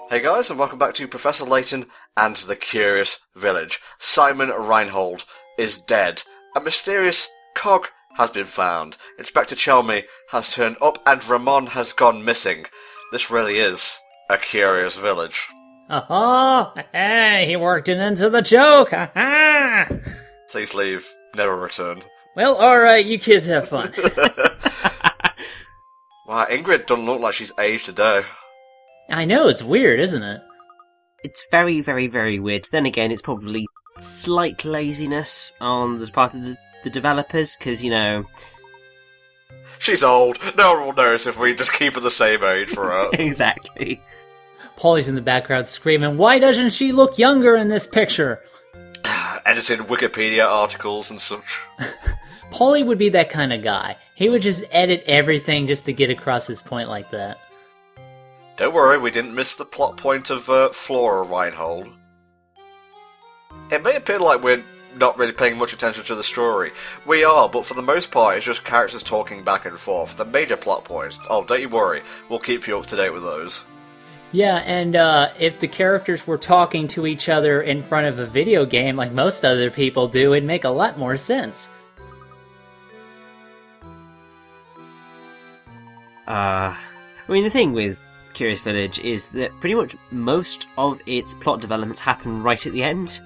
Hey guys, and welcome back to Professor Layton and the Curious Village. Simon Reinhold is dead. A mysterious cog has been found. Inspector Chelmy has turned up and Ramon has gone missing. This really is a curious village. Oh, hey, he worked it into the joke. Aha! Please leave. Never return. Well, alright, you kids have fun. Wow, Ingrid doesn't look like she's aged a day. I know, it's weird, isn't it? It's very, very, very weird. Then again, it's probably slight laziness on the part of the developers, because, She's old. No one will notice if we just keep her the same age for her. Exactly. Polly's in the background screaming, why doesn't she look younger in this picture? Editing Wikipedia articles and such. Polly would be that kind of guy. He would just edit everything just to get across his point like that. Don't worry, we didn't miss the plot point of Flora Reinhold. It may appear like we're not really paying much attention to the story. We are, but for the most part it's just characters talking back and forth. The major plot points, oh, don't you worry, we'll keep you up to date with those. Yeah, and if the characters were talking to each other in front of a video game like most other people do, it'd make a lot more sense. The thing with Curious Village is that pretty much most of its plot developments happen right at the end.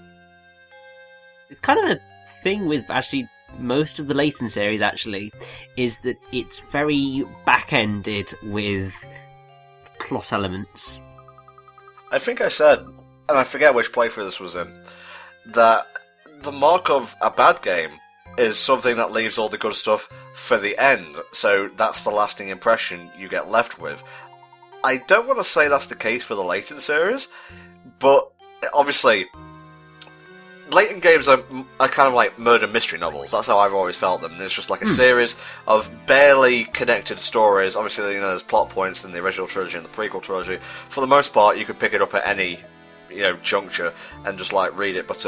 It's kind of a thing with actually most of the Layton series, actually, is that it's very back-ended with plot elements. I think I said, and I forget which playthrough this was in, that the mark of a bad game is something that leaves all the good stuff for the end, so that's the lasting impression you get left with. I don't want to say that's the case for the Layton series, but obviously, Layton games are kind of like murder mystery novels. That's how I've always felt them. It's just like a series of barely connected stories. Obviously, there's plot points in the original trilogy and the prequel trilogy. For the most part, you could pick it up at any, juncture and just read it. But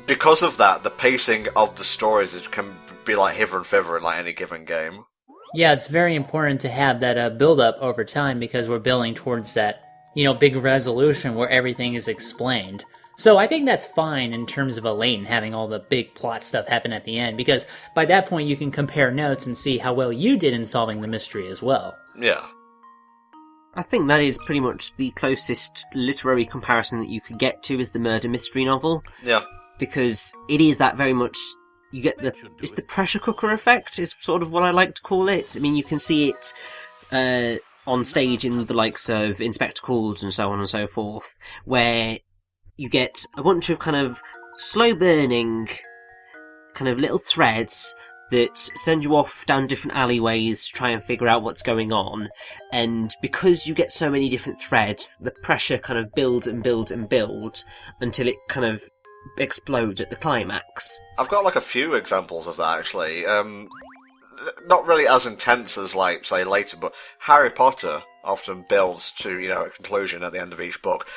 because of that, the pacing of the stories can be like hither and thither in like any given game. Yeah, it's very important to have that build-up over time because we're building towards that, big resolution where everything is explained. So I think that's fine in terms of a Layton having all the big plot stuff happen at the end, because by that point you can compare notes and see how well you did in solving the mystery as well. Yeah. I think that is pretty much the closest literary comparison that you could get to as the murder mystery novel. Yeah. Because it is that very much... You get it's the pressure cooker effect, is sort of what I like to call it. I mean, you can see it on stage in the likes of Inspector Calls and so on and so forth, where you get a bunch of kind of slow-burning kind of little threads that send you off down different alleyways to try and figure out what's going on. And because you get so many different threads, the pressure kind of builds and builds and builds until it kind of explodes at the climax. I've got a few examples of that actually. Not really as intense as say Layton, but Harry Potter often builds to a conclusion at the end of each book.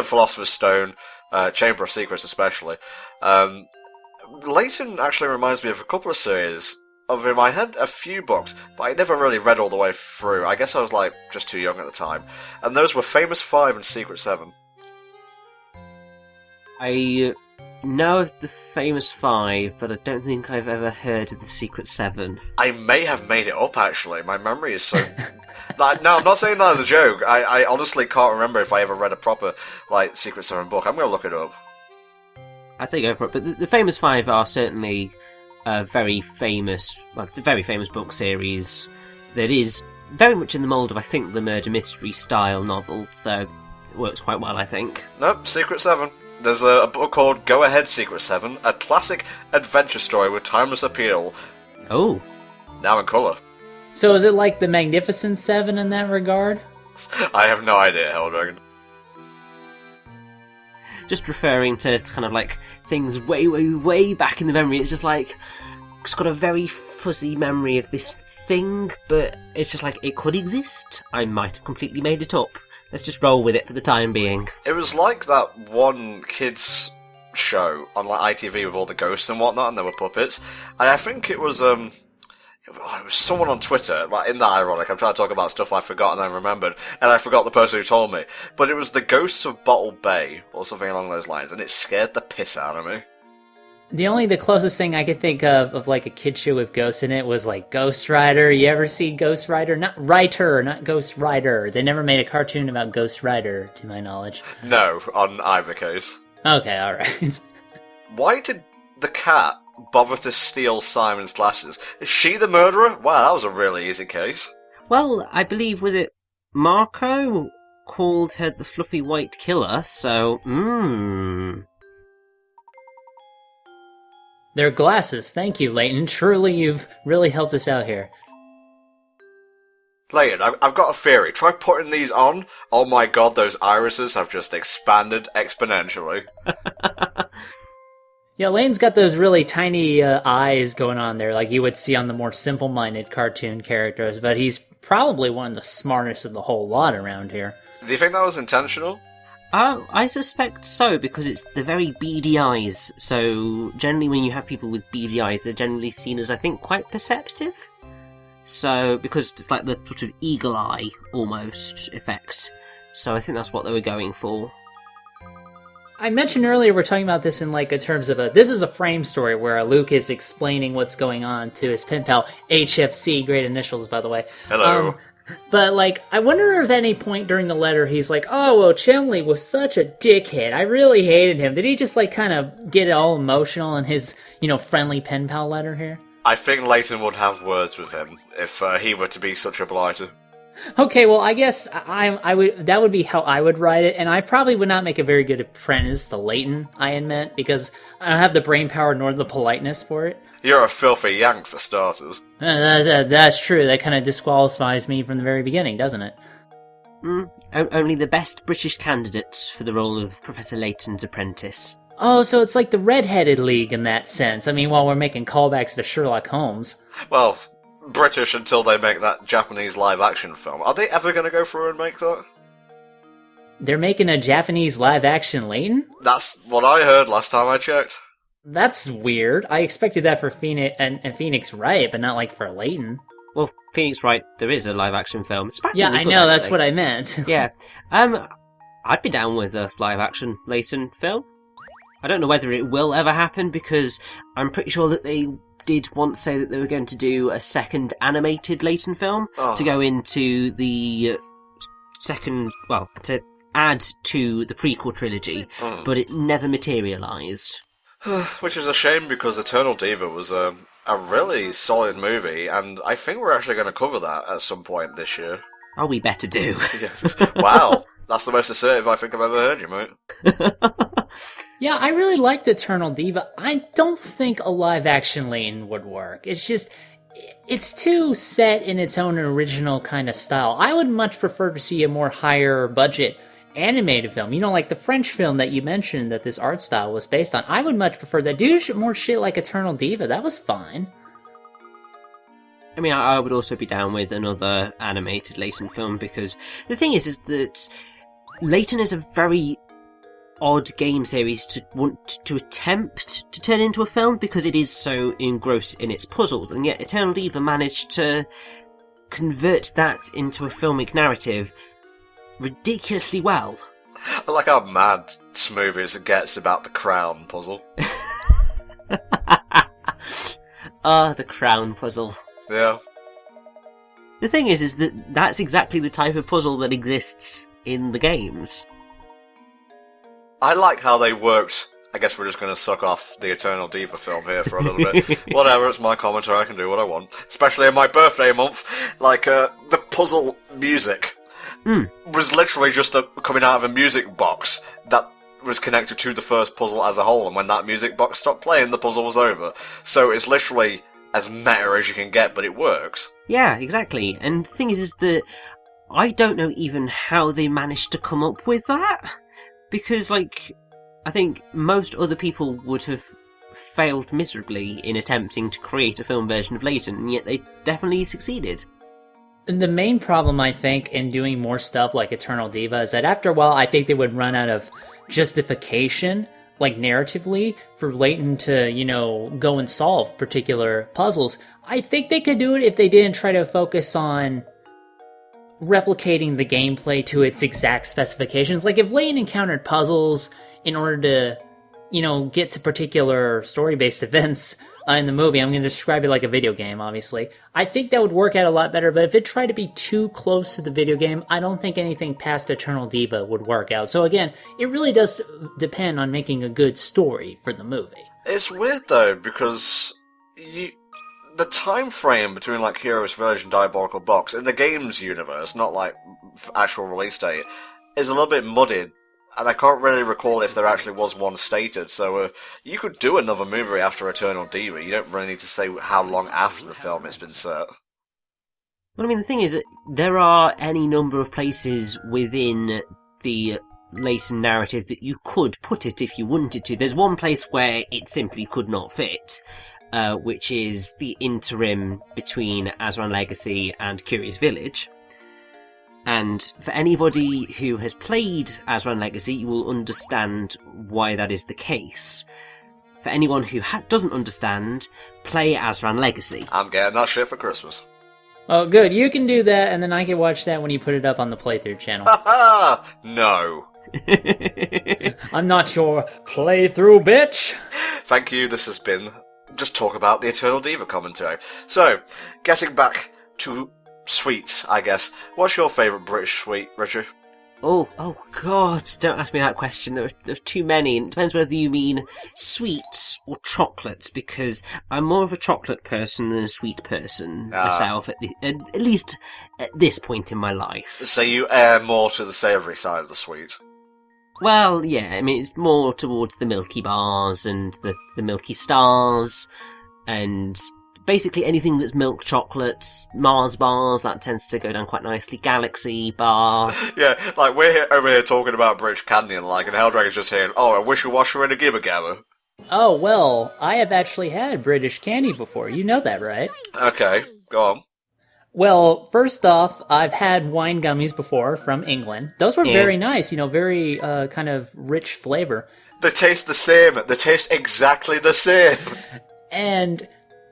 Philosopher's Stone, Chamber of Secrets especially. Layton actually reminds me of a couple of series of him. I had a few books, but I never really read all the way through. I guess I was just too young at the time. And those were Famous Five and Secret Seven. I know of the Famous Five, but I don't think I've ever heard of the Secret Seven. I may have made it up, actually. My memory is so... No, I'm not saying that as a joke. I honestly can't remember if I ever read a proper, Secret Seven book. I'm going to look it up. I'd say go for it, but the Famous Five are certainly a very famous... Well, it's a very famous book series that is very much in the mould of, I think, the murder mystery style novel, so it works quite well, I think. Nope, Secret Seven. There's a book called Go Ahead Secret Seven, a classic adventure story with timeless appeal. Oh. Now in colour. So is it like the Magnificent Seven in that regard? I have no idea, Helldragon. Just referring to kind of things way, way, way back in the memory, it's just just got a very fuzzy memory of this thing, but it's just it could exist. I might have completely made it up. Let's just roll with it for the time being. It was like that one kids show on ITV with all the ghosts and whatnot, and there were puppets. And I think it was Oh, it was someone on Twitter, like, in that ironic, I'm trying to talk about stuff I forgot and then remembered, and I forgot the person who told me. But it was the Ghosts of Bottle Bay, or something along those lines, and it scared the piss out of me. The closest thing I could think of like a kid show with ghosts in it was like Ghost Rider. You ever see Ghost Rider? Not Writer, not Ghost Rider. They never made a cartoon about Ghost Rider, to my knowledge. No, on either case. Okay, alright. Why did the cat bother to steal Simon's glasses? Is she the murderer? Wow, that was a really easy case. Well, I believe, was it Marco called her the fluffy white killer, so, They're glasses. Thank you, Layton. Truly, you've really helped us out here. Layton, I've got a theory. Try putting these on. Oh my god, those irises have just expanded exponentially. Yeah, Layton's got those really tiny eyes going on there, like you would see on the more simple-minded cartoon characters, but he's probably one of the smartest of the whole lot around here. Do you think that was intentional? I suspect so, because it's the very beady eyes. So, generally when you have people with beady eyes, they're generally seen as, I think, quite perceptive. So, because it's like the sort of eagle eye, almost, effect. So I think that's what they were going for. I mentioned earlier we're talking about this in like in terms of this is a frame story where Luke is explaining what's going on to his pen pal, HFC, great initials by the way. Hello. But, like, I wonder if at any point during the letter he's like, oh, well, Chenley was such a dickhead. I really hated him. Did he just, like, kind of get all emotional in his, friendly pen pal letter here? I think Layton would have words with him if he were to be such a blighter. Okay, well, I guess I would. That would be how I would write it, and I probably would not make a very good apprentice to Layton, I admit, because I don't have the brain power nor the politeness for it. You're a filthy yank, for starters. That's true. That kind of disqualifies me from the very beginning, doesn't it? Only the best British candidates for the role of Professor Layton's apprentice. Oh, so it's like the Red-Headed League in that sense. I mean, while we're making callbacks to Sherlock Holmes. Well, British until they make that Japanese live-action film. Are they ever going to go through and make that? They're making a Japanese live-action Layton? That's what I heard last time I checked. That's weird. I expected that for Phoenix and Phoenix Wright, but not like for Layton. Well, Phoenix Wright, there is a live-action film. It's yeah, I know, actually. That's what I meant. Yeah. I'd be down with a live-action Layton film. I don't know whether it will ever happen, because I'm pretty sure that they did once say that they were going to do a second animated Layton film to go into the second, well, to add to the prequel trilogy, but it never materialised. Which is a shame, because Eternal Diva was a really solid movie, and I think we're actually going to cover that at some point this year. Oh, we better do. Wow, that's the most assertive I think I've ever heard you, mate. Yeah, I really liked Eternal Diva. I don't think a live-action Layton would work. It's just, it's too set in its own original kind of style. I would much prefer to see a more higher-budget animated film. Like the French film that you mentioned that this art style was based on. I would much prefer that. Do more shit like Eternal Diva. That was fine. I mean, I would also be down with another animated Layton film, because the thing is that Layton is a very odd game series to want to attempt to turn into a film, because it is so engrossed in its puzzles, and yet Eternal Diva managed to convert that into a filmic narrative ridiculously well. I like how mad Smoothies gets about the crown puzzle. The crown puzzle. Yeah. The thing is that that's exactly the type of puzzle that exists in the games. I like how they worked. I guess we're just going to suck off the Eternal Diva film here for a little bit. Whatever, it's my commentary, I can do what I want. Especially in my birthday month. Like, the puzzle music was literally just coming out of a music box that was connected to the first puzzle as a whole, and when that music box stopped playing, the puzzle was over. So it's literally as meta as you can get, but it works. Yeah, exactly. And the thing is that I don't know even how they managed to come up with that. Because, I think most other people would have failed miserably in attempting to create a film version of Layton, and yet they definitely succeeded. The main problem, I think, in doing more stuff like Eternal Diva is that after a while, I think they would run out of justification. like narratively, for Layton to, you know, go and solve particular puzzles. I think they could do it if they didn't try to focus on replicating the gameplay to its exact specifications. Like, if Layton encountered puzzles in order to, you know, get to particular story-based events in the movie, I'm going to describe it like a video game, obviously. I think that would work out a lot better, but if it tried to be too close to the video game, I don't think anything past Eternal Diva would work out. So again, it really does depend on making a good story for the movie. It's weird, though, because the time frame between, like, Heroes Village and Diabolical Box, in the game's universe, not, like, actual release date, is a little bit muddied. And I can't really recall if there actually was one stated, so you could do another movie after Eternal Diva. You don't really need to say how long after the film it's been set. Well, I mean, the thing is that there are any number of places within the Layton narrative that you could put it if you wanted to. There's one place where it simply could not fit, which is the interim between Azran Legacy and Curious Village. And for anybody who has played Azran Legacy, you will understand why that is the case. For anyone who doesn't understand, play Azran Legacy. I'm getting that shit for Christmas. Oh, good. You can do that, and then I can watch that when you put it up on the playthrough channel. Haha! No. I'm not your playthrough, bitch! Thank you, this has been just talk about the Eternal Diva commentary. So, getting back to sweets, I guess. What's your favourite British sweet, Richard? Oh God, don't ask me that question. There are too many, and it depends whether you mean sweets or chocolates, because I'm more of a chocolate person than a sweet person myself, at least at this point in my life. So you err more to the savoury side of the sweet? Well, yeah, I mean, it's more towards the Milky Bars and the Milky Stars, and basically anything that's milk chocolate, Mars bars, that tends to go down quite nicely. Galaxy bar. Yeah, like we're over here talking about British candy and like, and Helldragon's just hearing, oh, a wishy-washer and a gibber-gabber. Oh, well, I have actually had British candy before. You know that, right? Okay, go on. Well, first off, I've had wine gummies before from England. Those were very nice, you know, very kind of rich flavor. They taste the same. They taste exactly the same. And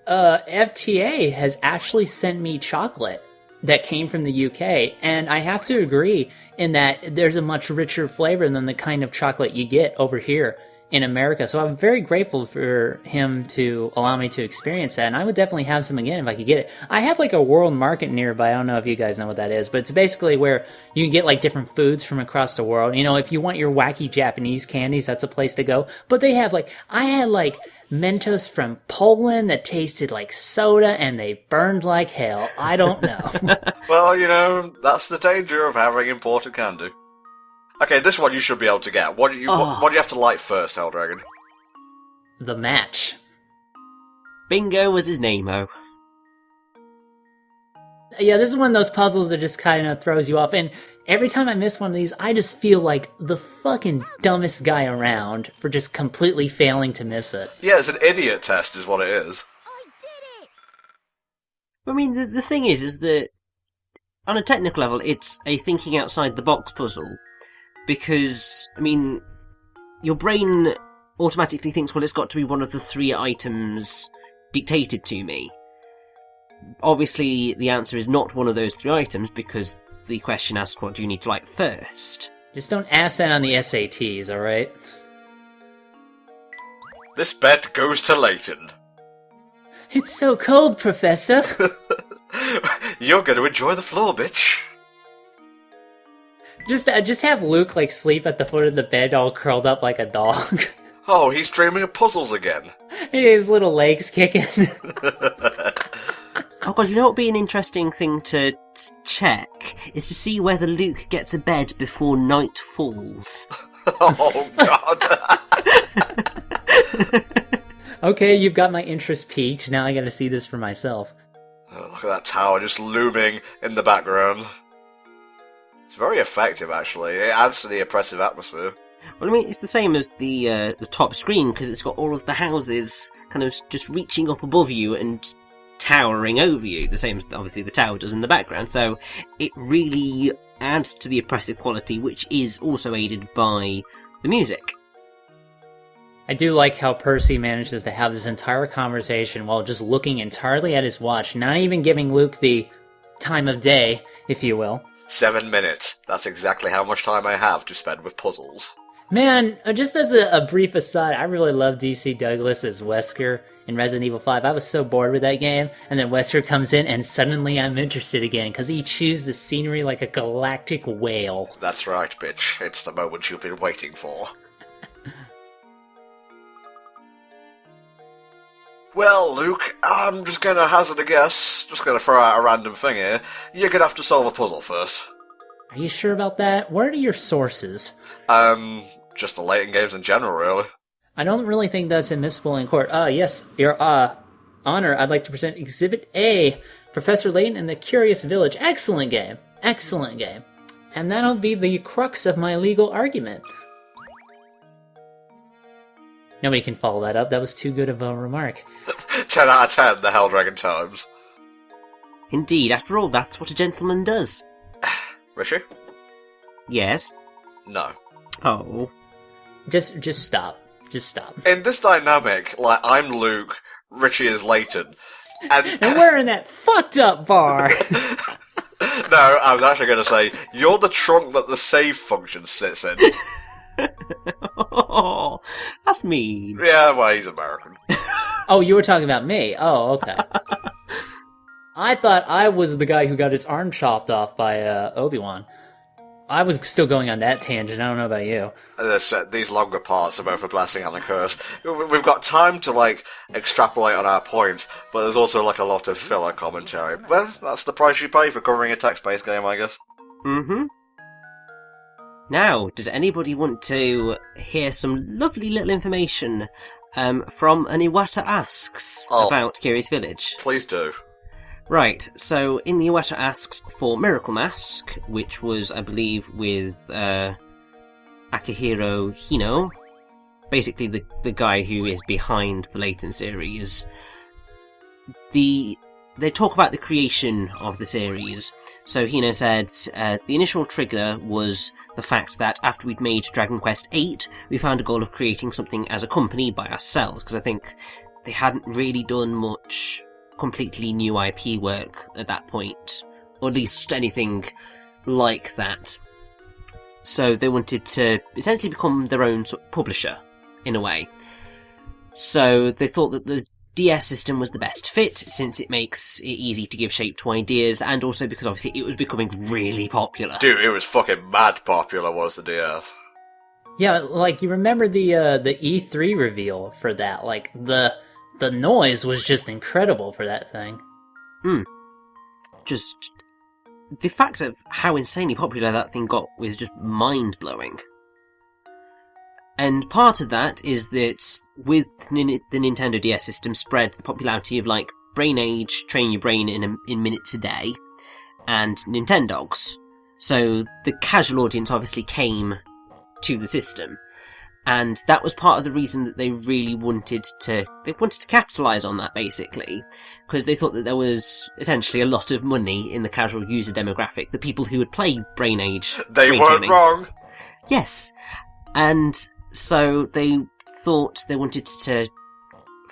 FTA has actually sent me chocolate that came from the UK, and I have to agree in that there's a much richer flavor than the kind of chocolate you get over here in America. So I'm very grateful for him to allow me to experience that, and I would definitely have some again if I could get it. I have like a world market nearby. I don't know if you guys know what that is, but it's basically where you can get like different foods from across the world. You know, if you want your wacky Japanese candies, that's a place to go. But they have like, I had like Mentos from Poland that tasted like soda and they burned like hell. I don't know. Well, you know, that's the danger of having imported candy. Okay, this one you should be able to get. What do you have to light first, Helldragon? The match. Bingo was his name-o. Yeah, this is one of those puzzles that just kind of throws you off. And every time I miss one of these, I just feel like the fucking dumbest guy around for just completely failing to miss it. Yeah, it's an idiot test is what it is. I did it! I mean, the thing is that on a technical level, it's a thinking outside the box puzzle. Because, I mean, your brain automatically thinks, well, it's got to be one of the 3 items dictated to me. Obviously, the answer is not one of those 3 items, because the question asks, what do you need to light first? Just don't ask that on the SATs, alright? This bet goes to Layton. It's so cold, Professor! You're going to enjoy the floor, bitch. Just have Luke, like, sleep at the foot of the bed all curled up like a dog. Oh, he's dreaming of puzzles again. His little legs kicking. Oh god, you know what would be an interesting thing to check? Is to see whether Luke gets a bed before night falls. Oh god. Okay, you've got my interest piqued. Now I gotta see this for myself. Oh, look at that tower just looming in the background. It's very effective, actually. It adds to the oppressive atmosphere. Well, I mean, it's the same as the top screen, because it's got all of the houses kind of just reaching up above you and towering over you, the same as obviously the tower does in the background, so it really adds to the oppressive quality, which is also aided by the music. I do like how Percy manages to have this entire conversation while just looking entirely at his watch, not even giving Luke the time of day, if you will. 7 minutes. That's exactly how much time I have to spend with puzzles. Man, just as a brief aside, I really love DC Douglas as Wesker in Resident Evil 5. I was so bored with that game, and then Wesker comes in, and suddenly I'm interested again, because he chews the scenery like a galactic whale. That's right, bitch. It's the moment you've been waiting for. Well, Luke, I'm just gonna hazard a guess. Just gonna throw out a random thing here. You're gonna have to solve a puzzle first. Are you sure about that? What are your sources? Just the Layton games in general, really. I don't really think that's admissible in court. Yes, Your Honor, I'd like to present Exhibit A, Professor Layton and the Curious Village. Excellent game. Excellent game. And that'll be the crux of my legal argument. Nobody can follow that up. That was too good of a remark. 10 out of 10, the Hell Dragon times. Indeed, after all, that's what a gentleman does. Richie? Yes? No. Oh. Just stop. Just stop. In this dynamic, like, I'm Luke, Richie is Layton, and we're in that fucked up bar! No, I was actually going to say, you're the trunk that the save function sits in. Oh, that's mean. Yeah, well, he's American. Oh, you were talking about me? Oh, okay. I thought I was the guy who got his arm chopped off by Obi-Wan. I was still going on that tangent. I don't know about you. These longer parts are both a blessing and a curse. We've got time to, like, extrapolate on our points, but there's also, like, a lot of filler commentary. Well, that's the price you pay for covering a text-based game, I guess. Mm-hmm. Now, does anybody want to hear some lovely little information from an Iwata Asks about Curious Village? Please do. Right, so in the Iwata Asks for Miracle Mask, which was, I believe, with Akihiro Hino, basically the guy who is behind the Layton series, they talk about the creation of the series. So Hino said the initial trigger was the fact that after we'd made Dragon Quest VIII, we found a goal of creating something as a company by ourselves, because I think they hadn't really done much completely new IP work at that point, or at least anything like that. So they wanted to essentially become their own sort of publisher, in a way. So they thought that the DS system was the best fit, since it makes it easy to give shape to ideas, and also because obviously it was becoming really popular. Dude, it was fucking mad popular, was the DS. Yeah, like, you remember the E3 reveal for that, like, the noise was just incredible for that thing. Just the fact of how insanely popular that thing got was just mind-blowing. And part of that is that with the Nintendo DS system spread the popularity of, like, Brain Age, Train Your Brain in minutes a day, and Nintendogs. So the casual audience obviously came to the system. And that was part of the reason that they really wanted to capitalise on that, basically, because they thought that there was essentially a lot of money in the casual user demographic, the people who would play Brain Age. They weren't wrong. Yes, and so they thought they wanted to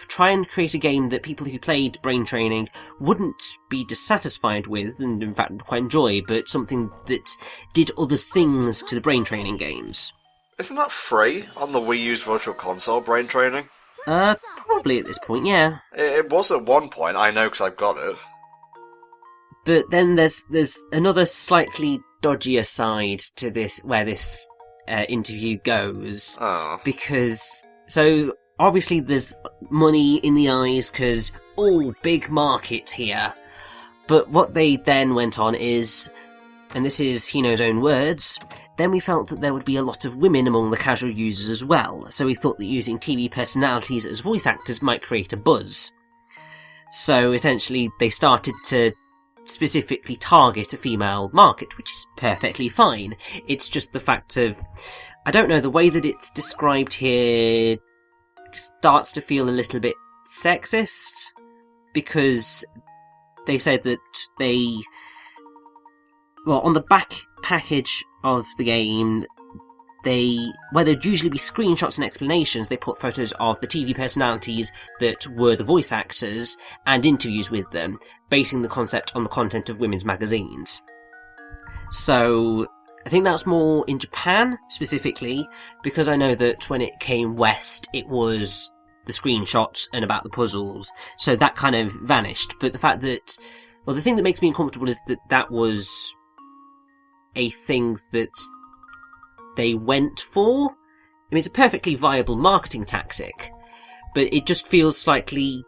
try and create a game that people who played Brain Training wouldn't be dissatisfied with, and in fact would quite enjoy, but something that did other things to the Brain Training games. Isn't that free on the Wii U's Virtual Console, Brain Training? Probably at this point, yeah. It was at one point, I know because I've got it. But then there's another slightly dodgier side to this, where this interview goes. Oh. Because, so, obviously there's money in the eyes, because, big market here. But what they then went on is, and this is Hino's own words, then we felt that there would be a lot of women among the casual users as well, so we thought that using TV personalities as voice actors might create a buzz. So essentially they started to specifically target a female market, which is perfectly fine. It's just the fact of, I don't know, the way that it's described here starts to feel a little bit sexist, because they said that on the back package of the game, where there'd usually be screenshots and explanations, they put photos of the TV personalities that were the voice actors and interviews with them, basing the concept on the content of women's magazines. So I think that's more in Japan, specifically, because I know that when it came west, it was the screenshots and about the puzzles, so that kind of vanished. But the fact that, well, the thing that makes me uncomfortable is that that was a thing that they went for. I mean, it's a perfectly viable marketing tactic, but it just feels slightly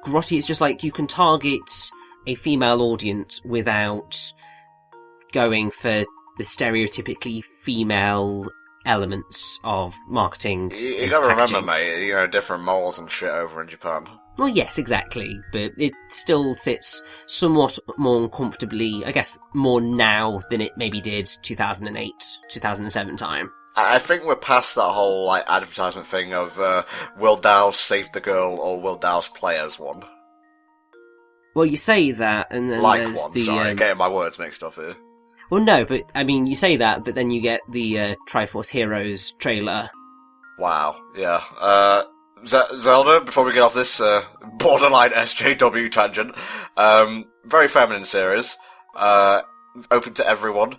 grotty. It's just like you can target a female audience without going for the stereotypically female elements of marketing. You gotta remember, mate, you know, different moles and shit over in Japan. Well, yes, exactly, but it still sits somewhat more uncomfortably, I guess, more now than it maybe did 2008, 2007 time. I think we're past that whole, like, advertisement thing of, will Douse save the girl or will Douse play as one? Well, you say that, and then like there's one, the... sorry, getting my words mixed up here. Well, no, but, I mean, you say that, but then you get the Triforce Heroes trailer. Wow, yeah. Zelda, before we get off this borderline SJW tangent, very feminine series, open to everyone.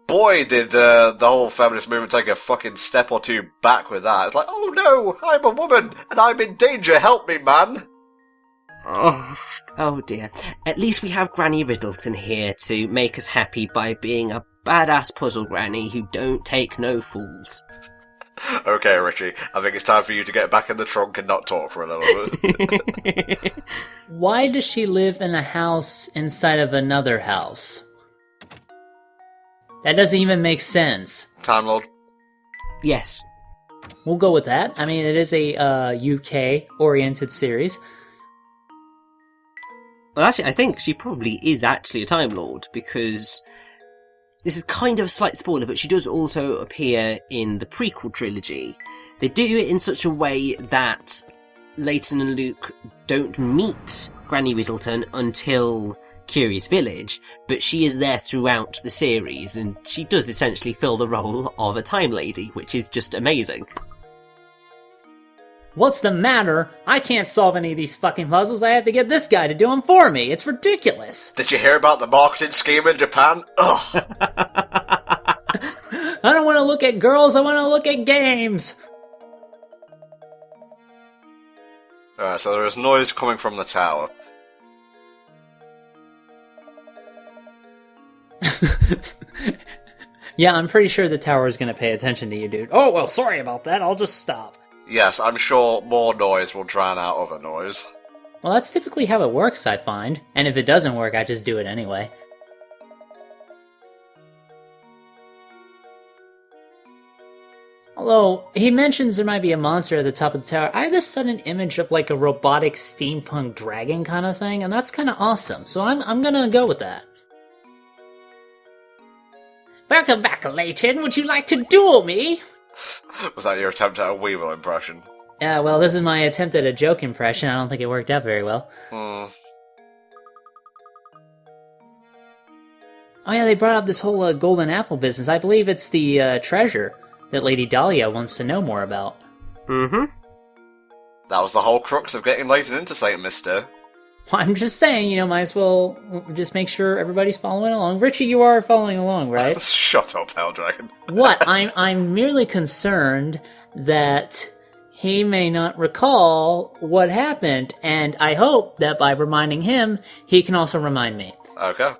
Boy, did the whole feminist movement take a fucking step or two back with that. It's like, oh no, I'm a woman, and I'm in danger, help me, man! Oh dear. At least we have Granny Riddleton here to make us happy by being a badass puzzle granny who don't take no fools. Okay, Richie, I think it's time for you to get back in the trunk and not talk for a little bit. Why does she live in a house inside of another house? That doesn't even make sense. Time Lord? Yes. We'll go with that. I mean, it is a UK-oriented series. Well, actually, I think she probably is actually a Time Lord, because this is kind of a slight spoiler, but she does also appear in the prequel trilogy. They do it in such a way that Layton and Luke don't meet Granny Riddleton until Curious Village, but she is there throughout the series, and she does essentially fill the role of a Time Lady, which is just amazing. What's the matter? I can't solve any of these fucking puzzles. I have to get this guy to do them for me. It's ridiculous. Did you hear about the marketing scheme in Japan? Ugh! I don't want to look at girls, I want to look at games. Alright, so there is noise coming from the tower. Yeah, I'm pretty sure the tower is going to pay attention to you, dude. Oh, well, sorry about that. I'll just stop. Yes, I'm sure more noise will drown out other noise. Well, that's typically how it works, I find. And if it doesn't work, I just do it anyway. Although, he mentions there might be a monster at the top of the tower. I have this sudden image of like a robotic steampunk dragon kind of thing, and that's kind of awesome. So I'm gonna go with that. Welcome back, Layton. Would you like to duel me? Was that your attempt at a Weevil impression? Yeah, well, this is my attempt at a joke impression. I don't think it worked out very well. Oh yeah, they brought up this whole golden apple business. I believe it's the treasure that Lady Dahlia wants to know more about. Mm-hmm. That was the whole crux of getting Layton into St. Mister. Well, I'm just saying, might as well just make sure everybody's following along. Richie, you are following along, right? Shut up, Helldragon. What? I'm merely concerned that he may not recall what happened, and I hope that by reminding him, he can also remind me. Okay.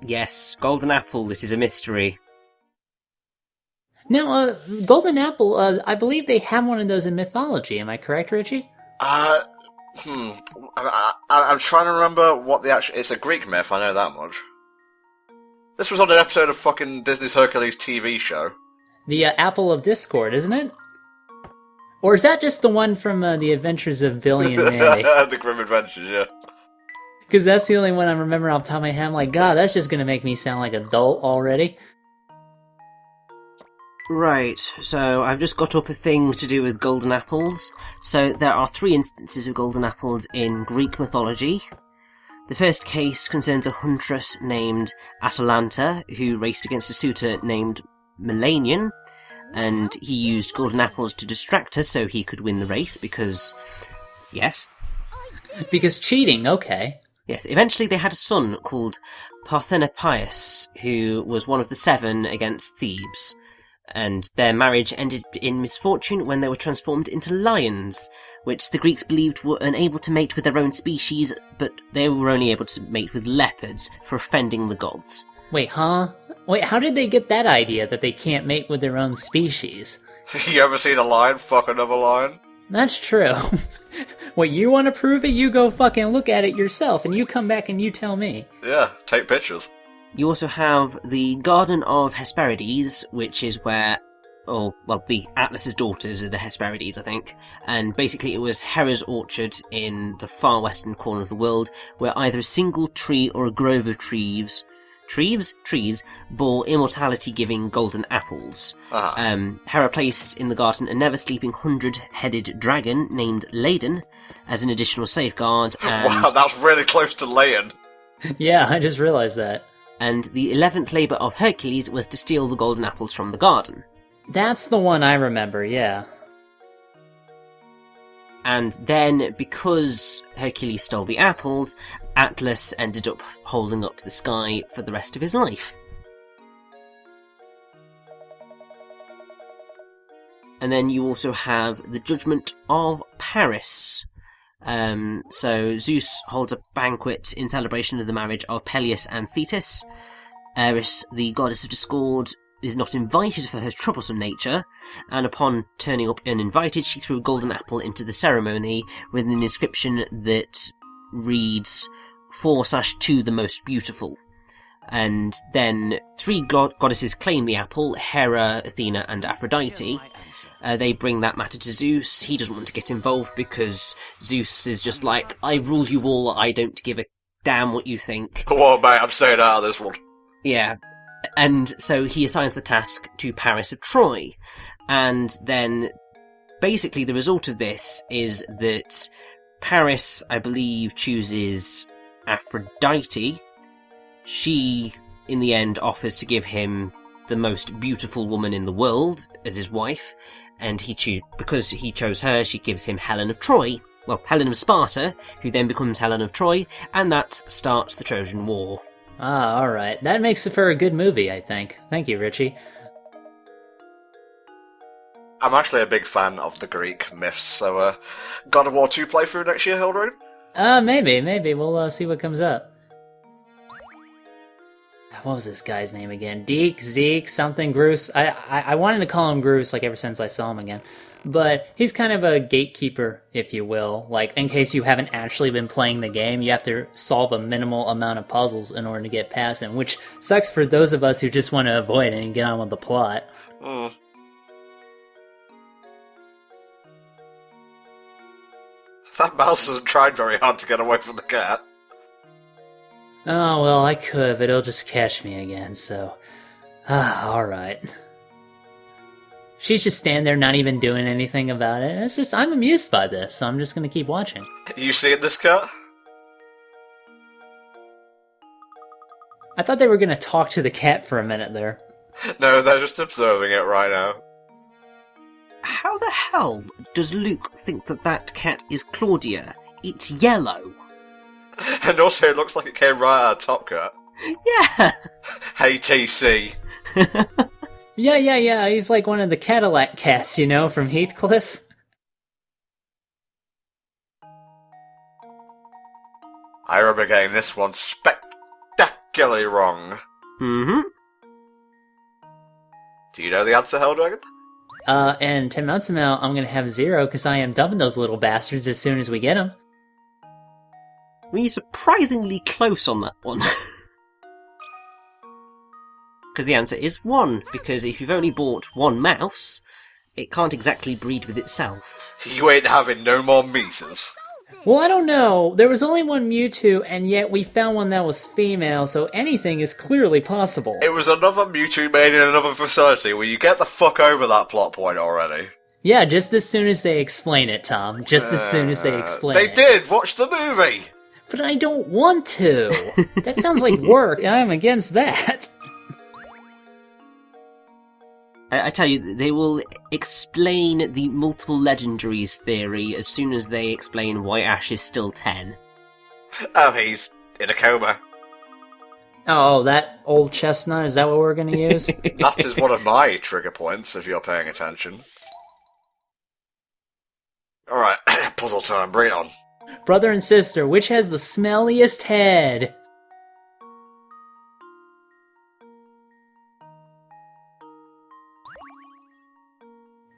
Yes, golden apple, it is a mystery. Now, golden apple, I believe they have one of those in Mythology. Am I correct, Richie? I'm trying to remember what the actual... It's a Greek myth, I know that much. This was on an episode of fucking Disney's Hercules TV show. The Apple of Discord, isn't it? Or is that just the one from The Adventures of Billy and Mandy? The Grim Adventures, yeah. Because that's the only one I remember off the top of my head. I'm like, God, that's just going to make me sound like an adult already. Right, so I've just got up a thing to do with golden apples. So there are 3 instances of golden apples in Greek mythology. The first case concerns a huntress named Atalanta, who raced against a suitor named Millennium, and he used golden apples to distract her so he could win the race because... Yes? Because cheating, okay. Yes, eventually they had a son called Parthenopaeus, who was one of the 7 against Thebes, and their marriage ended in misfortune when they were transformed into lions, which the Greeks believed were unable to mate with their own species, but they were only able to mate with leopards for offending the gods. Wait, huh? Wait, how did they get that idea that they can't mate with their own species? You ever seen a lion fuck another lion? That's true. Wait, you want to prove it? You go fucking look at it yourself, and you come back and you tell me. Yeah, take pictures. You also have the Garden of Hesperides, which is where... the Atlas's daughters are the Hesperides, I think. And basically it was Hera's orchard in the far western corner of the world, where either a single tree or a grove of trees bore immortality-giving golden apples. Hera placed in the garden a never-sleeping 100-headed dragon named Layton as an additional safeguard. And... Wow, that's really close to Layton. Yeah, I just realized that. And the 11th labour of Hercules was to steal the golden apples from the garden. That's the one I remember, yeah. And then, because Hercules stole the apples, Atlas ended up holding up the sky for the rest of his life. And then you also have the Judgment of Paris. So Zeus holds a banquet in celebration of the marriage of Peleus and Thetis. Eris, the goddess of discord, is not invited for her troublesome nature, and upon turning up uninvited, she threw a golden apple into the ceremony with an inscription that reads 4/2 the most beautiful. And then 3 goddesses claim the apple, Hera, Athena, and Aphrodite. They bring that matter to Zeus. He doesn't want to get involved because Zeus is just like, I rule you all, I don't give a damn what you think. Well, mate, I'm staying out of this one. Yeah. And so he assigns the task to Paris of Troy. And then basically the result of this is that Paris, I believe, chooses Aphrodite. She, in the end, offers to give him the most beautiful woman in the world as his wife. And because he chose her, she gives him Helen of Troy. Well, Helen of Sparta, who then becomes Helen of Troy. And that starts the Trojan War. Ah, alright. That makes it for a good movie, I think. Thank you, Richie. I'm actually a big fan of the Greek myths, so God of War 2 playthrough next year, Hildred? Maybe. We'll see what comes up. What was this guy's name again? Zeke, something, Groose. I wanted to call him Groose, like, ever since I saw him again. But he's kind of a gatekeeper, if you will. Like, in case you haven't actually been playing the game, you have to solve a minimal amount of puzzles in order to get past him, which sucks for those of us who just want to avoid it and get on with the plot. That mouse hasn't tried very hard to get away from the cat. Oh, well, I could, but it'll just catch me again, so... alright. She's just standing there not even doing anything about it. It's just, I'm amused by this, so I'm just gonna keep watching. You seeing this cat? I thought they were gonna talk to the cat for a minute there. No, they're just observing it right now. How the hell does Luke think that cat is Claudia? It's yellow. And also it looks like it came right out of Top Cut. Yeah! Hey, TC. Yeah, he's like one of the Cadillac cats, you know, from Heathcliff. I remember getting this one spectacularly wrong. Mm-hmm. Do you know the answer, Helldragon? And 10 months from now, I'm gonna have 0, because I am dumping those little bastards as soon as we get them. Well, you're surprisingly close on that one. Because the answer is 1, because if you've only bought 1 mouse, it can't exactly breed with itself. You ain't having no more meters. Well, I don't know. There was only one Mewtwo, and yet we found one that was female, so anything is clearly possible. It was another Mewtwo made in another facility. Will you get the fuck over that plot point already? Yeah, just as soon as they explain it, Tom. Just as soon as they explain it. They did! Watch the movie! But I don't want to! That sounds like work, and I'm against that. I tell you, they will explain the multiple legendaries theory as soon as they explain why Ash is still 10. Oh, he's in a coma. Oh, that old chestnut, is that what we're gonna use? That is one of my trigger points, if you're paying attention. Alright, puzzle time, bring it on. Brother and sister, which has the smelliest head?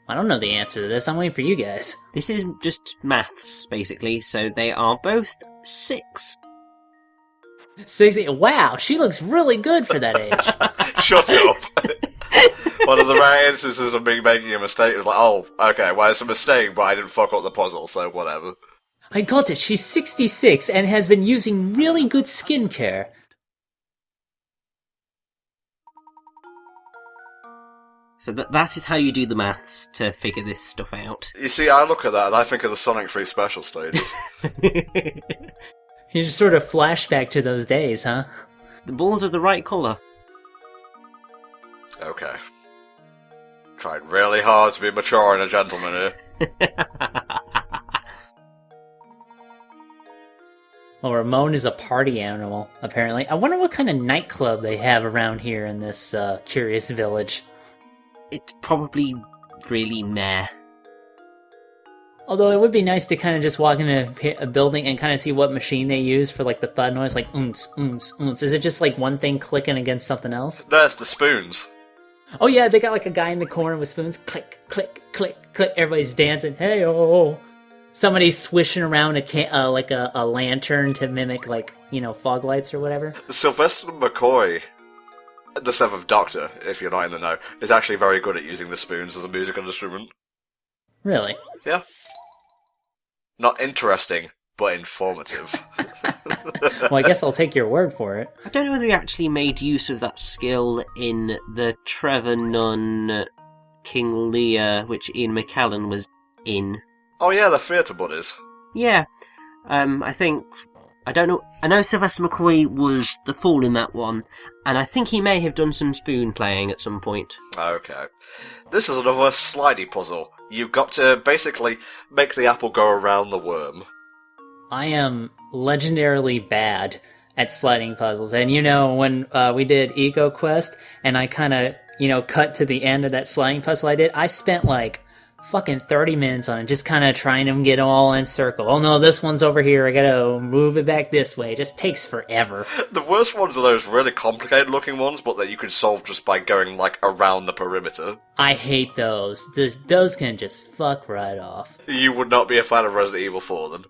I don't know the answer to this, I'm waiting for you guys. This is just maths, basically, so they are both 6. 60. Wow, she looks really good for that age. Shut up! One of the rare instances of me making a mistake was like, oh, okay, well, it's a mistake, but I didn't fuck up the puzzle, so whatever. I got it, she's 66 and has been using really good skincare. So that is how you do the maths to figure this stuff out. You see, I look at that and I think of the Sonic 3 special stages. You just sort of flashback to those days, huh? The balls are the right colour. Okay. Tried really hard to be mature and a gentleman here. Well, Ramon is a party animal, apparently. I wonder what kind of nightclub they have around here in this curious village. It's probably really meh. Although it would be nice to kind of just walk into a building and kind of see what machine they use for like the thud noise, like oons, oons, oons. Is it just like one thing clicking against something else? There's the spoons. Oh yeah, they got like a guy in the corner with spoons. Click, click, click, click. Everybody's dancing. Hey oh! Somebody's swishing around a lantern to mimic like fog lights or whatever. Sylvester McCoy, the 7th Doctor, if you're not in the know, is actually very good at using the spoons as a musical instrument. Really? Yeah. Not interesting, but informative. Well, I guess I'll take your word for it. I don't know whether he actually made use of that skill in the Trevor Nunn King Lear, which Ian McKellen was in. Oh yeah, the theatre buddies. Yeah. I don't know. I know Sylvester McCoy was the fool in that one, and I think he may have done some spoon playing at some point. Okay. This is another slidey puzzle. You've got to basically make the apple go around the worm. I am legendarily bad at sliding puzzles, and when we did Eco Quest, and I kind of cut to the end of that sliding puzzle I spent like fucking 30 minutes on it, just kind of trying to get them all in circle. Oh no, this one's over here, I gotta move it back this way. It just takes forever. The worst ones are those really complicated looking ones, but that you can solve just by going like around the perimeter. I hate those. Those can just fuck right off. You would not be a fan of Resident Evil 4 then.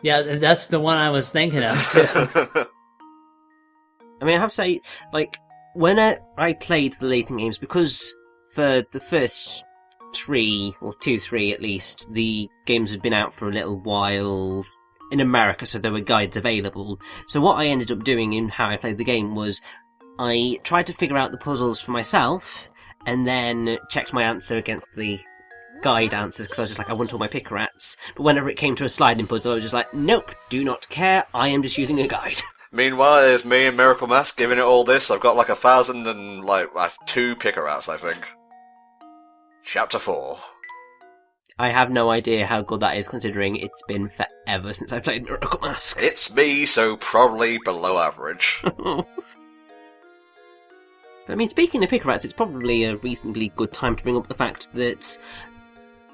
Yeah, that's the one I was thinking of too. I mean, I have to say, like, when I played the Layton games, because for the first 3, or 2-3 at least, the games had been out for a little while in America, so there were guides available. So what I ended up doing in how I played the game was I tried to figure out the puzzles for myself, and then checked my answer against the guide answers, because I was just like, I want all my Pickarats. But whenever it came to a sliding puzzle, I was just like, nope, do not care, I am just using a guide. Meanwhile, there's me and Miracle Mask giving it all this. I've got like 1,000 and I have 2 Pickarats, I think. Chapter 4. I have no idea how good that is, considering it's been forever since I played Miracle Mask. It's me, so probably below average. I mean, speaking of Pickarats, it's probably a reasonably good time to bring up the fact that,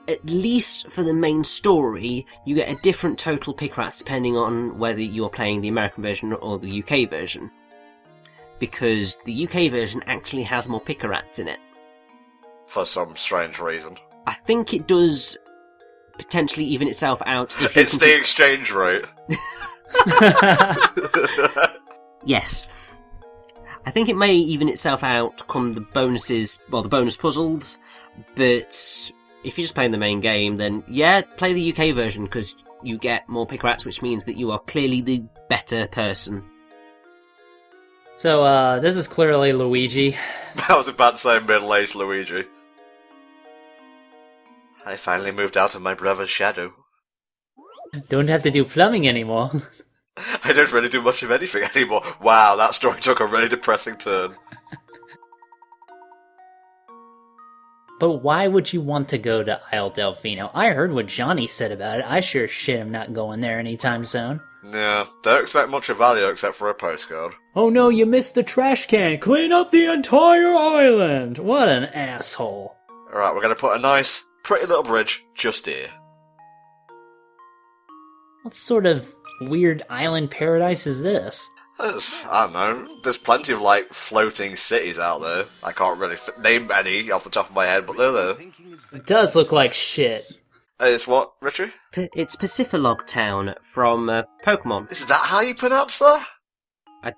at least for the main story, you get a different total Pickarats depending on whether you're playing the American version or the UK version. Because the UK version actually has more Pickarats in it. For some strange reason. I think it does potentially even itself out if It's the exchange rate. Yes. I think it may even itself out come the bonuses, well, the bonus puzzles, but if you're just playing the main game, then yeah, play the UK version, because you get more Pickarats, which means that you are clearly the better person. So, this is clearly Luigi. I was about to say middle-aged Luigi. I finally moved out of my brother's shadow. Don't have to do plumbing anymore. I don't really do much of anything anymore. Wow, that story took a really depressing turn. But why would you want to go to Isle Delfino? I heard what Johnny said about it. I sure as shit am not going there anytime soon. Yeah, don't expect much of value except for a postcard. Oh no, you missed the trash can! Clean up the entire island! What an asshole. Alright, we're going to put a nice, pretty little bridge just here. What sort of weird island paradise is this? I don't know. There's plenty of, like, floating cities out there. I can't really name any off the top of my head, but they're there. It does look like shit. It's what, Richie? It's Pacifilog Town from Pokemon. Is that how you pronounce that?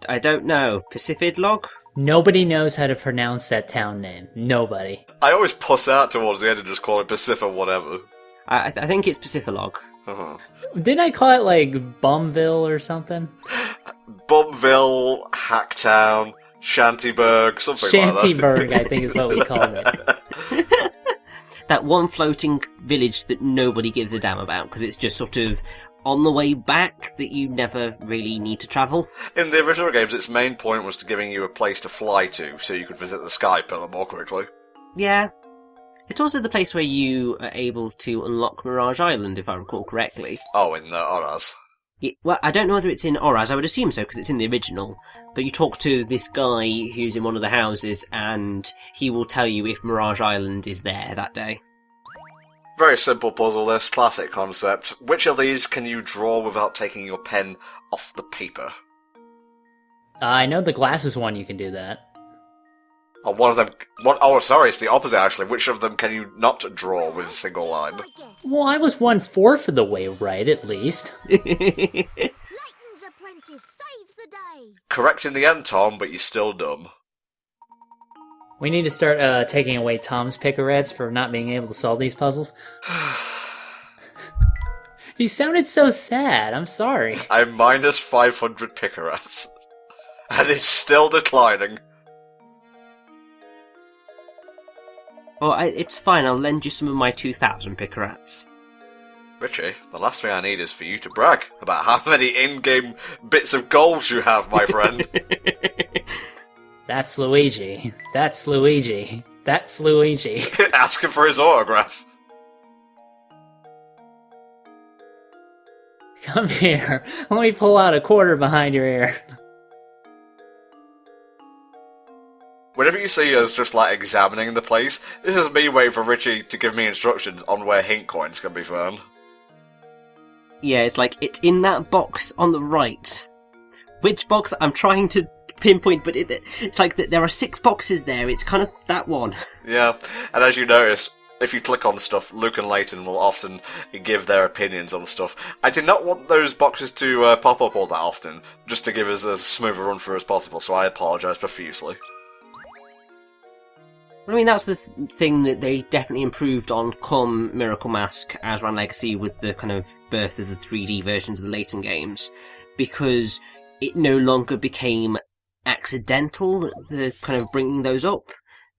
I don't know. Pacifidlog? Nobody knows how to pronounce that town name. Nobody. I always puss out towards the end and just call it Pacific whatever. I think it's Pacifilog. Uh-huh. Didn't I call it, like, Bumville or something? Bumville, Hacktown, Shantyburg, something like that. Shantyburg, I think is what we called it. That one floating village that nobody gives a damn about, because it's just sort of on the way back that you never really need to travel. In the original games, its main point was to giving you a place to fly to, so you could visit the Sky Pillar more quickly. Yeah. It's also the place where you are able to unlock Mirage Island, if I recall correctly. Oh, in the Oraz. Yeah, well, I don't know whether it's in Oraz, I would assume so, because it's in the original. But you talk to this guy who's in one of the houses, and he will tell you if Mirage Island is there that day. Very simple puzzle, this classic concept. Which of these can you draw without taking your pen off the paper? I know the glasses one you can do that. Oh, one of them... Oh, sorry, it's the opposite, actually. Which of them can you not draw with a single line? Well, I was 1/4 of the way right, at least. Layton's apprentice saves the day. Correct in the end, Tom, but you're still dumb. We need to start taking away Tom's Pickarats for not being able to solve these puzzles. You sounded so sad, I'm sorry. I'm minus 500 Pickarats. And it's still declining. Well, it's fine, I'll lend you some of my 2,000 Pickarats. Richie, the last thing I need is for you to brag about how many in-game bits of gold you have, my friend. That's Luigi. That's Luigi. That's Luigi. Ask him for his autograph. Come here. Let me pull out a quarter behind your ear. Whenever you see us just, like, examining the place, this is me waiting for Richie to give me instructions on where hint coins can be found. Yeah, it's like, it's in that box on the right. Which box? I'm trying to pinpoint, but it's like that there are 6 boxes there, it's kind of that one. Yeah, and as you notice, if you click on stuff, Luke and Layton will often give their opinions on stuff. I did not want those boxes to pop up all that often, just to give us as smooth a run through as possible, so I apologise profusely. I mean, that's the thing that they definitely improved on come Miracle Mask Azran Legacy with the kind of birth of the 3D versions of the Layton games, because it no longer became accidental, the kind of bringing those up,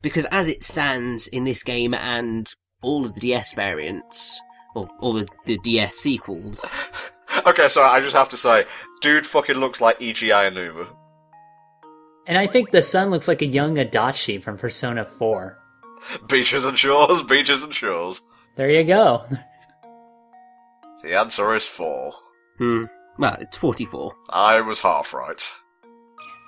because as it stands in this game and all of the DS variants, or all of the DS sequels... Okay, so I just have to say, dude fucking looks like Ichi Ayanuma. And I think the sun looks like a young Adachi from Persona 4. Beaches and shores, beaches and shores. There you go. The answer is 4. Well, it's 44. I was half right.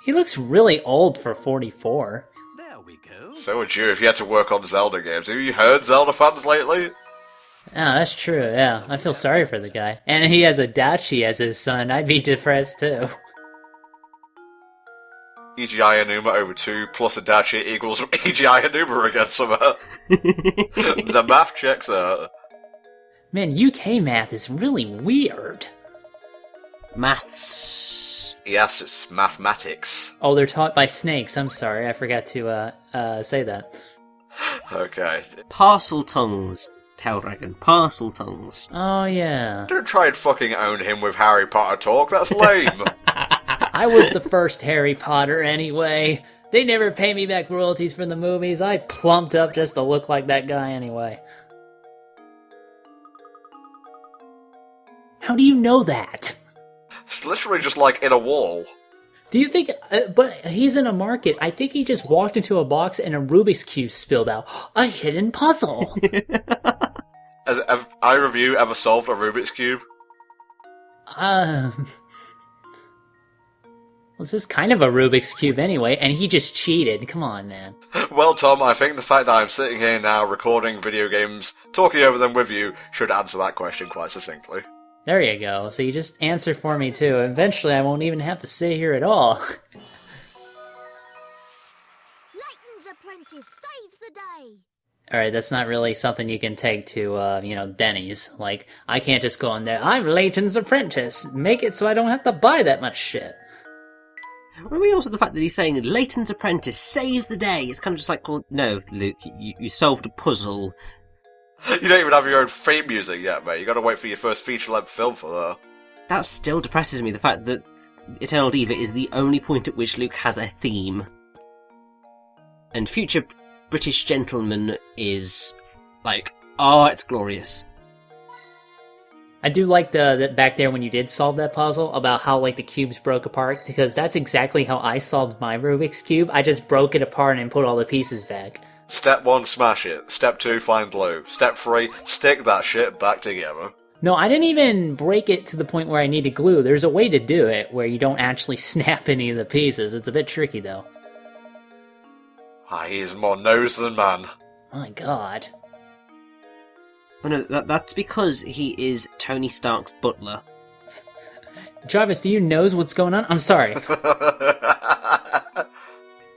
He looks really old for 44. There we go. So would you if you had to work on Zelda games. Have you heard Zelda fans lately? Oh, that's true, yeah. I feel sorry for the guy. And he has Adachi as his son. I'd be depressed too. Ichi Ayanuma over 2 plus Adachi equals Ichi Ayanuma again somehow. The math checks out. Man, UK math is really weird. Maths. Yes, it's mathematics. Oh, they're taught by snakes. I'm sorry, I forgot to say that. Okay. Parcel tongues. Helldragon. Parcel tongues. Oh, yeah. Don't try and fucking own him with Harry Potter talk, that's lame. I was the first Harry Potter anyway. They never pay me back royalties from the movies. I plumped up just to look like that guy anyway. How do you know that? It's literally just like in a wall. Do you think... but he's in a market. I think he just walked into a box and a Rubik's Cube spilled out. A hidden puzzle! Have either of you ever solved a Rubik's Cube? This is kind of a Rubik's Cube anyway, and he just cheated. Come on, man. Well, Tom, I think the fact that I'm sitting here now recording video games, talking over them with you, should answer that question quite succinctly. There you go. So you just answer for me, too. Eventually, I won't even have to sit here at all. Layton's apprentice saves the day. Alright, that's not really something you can take to, Denny's. Like, I can't just go in there, I'm Layton's apprentice. Make it so I don't have to buy that much shit. Maybe also the fact that he's saying Layton's apprentice saves the day. It's kind of just like, well, no, Luke, you solved a puzzle. You don't even have your own theme music yet, mate. You gotta wait for your first feature-length film for that. That still depresses me, the fact that Eternal Diva is the only point at which Luke has a theme. And future British gentleman is like, oh, it's glorious. I do like the back there when you did solve that puzzle about how like the cubes broke apart, because that's exactly how I solved my Rubik's Cube. I just broke it apart and put all the pieces back. Step 1, smash it. Step 2, find glue. Step 3, stick that shit back together. No, I didn't even break it to the point where I needed glue. There's a way to do it where you don't actually snap any of the pieces. It's a bit tricky though. He's more nose than man. My god. Oh no, that's because he is Tony Stark's butler. Jarvis, do you know what's going on? I'm sorry.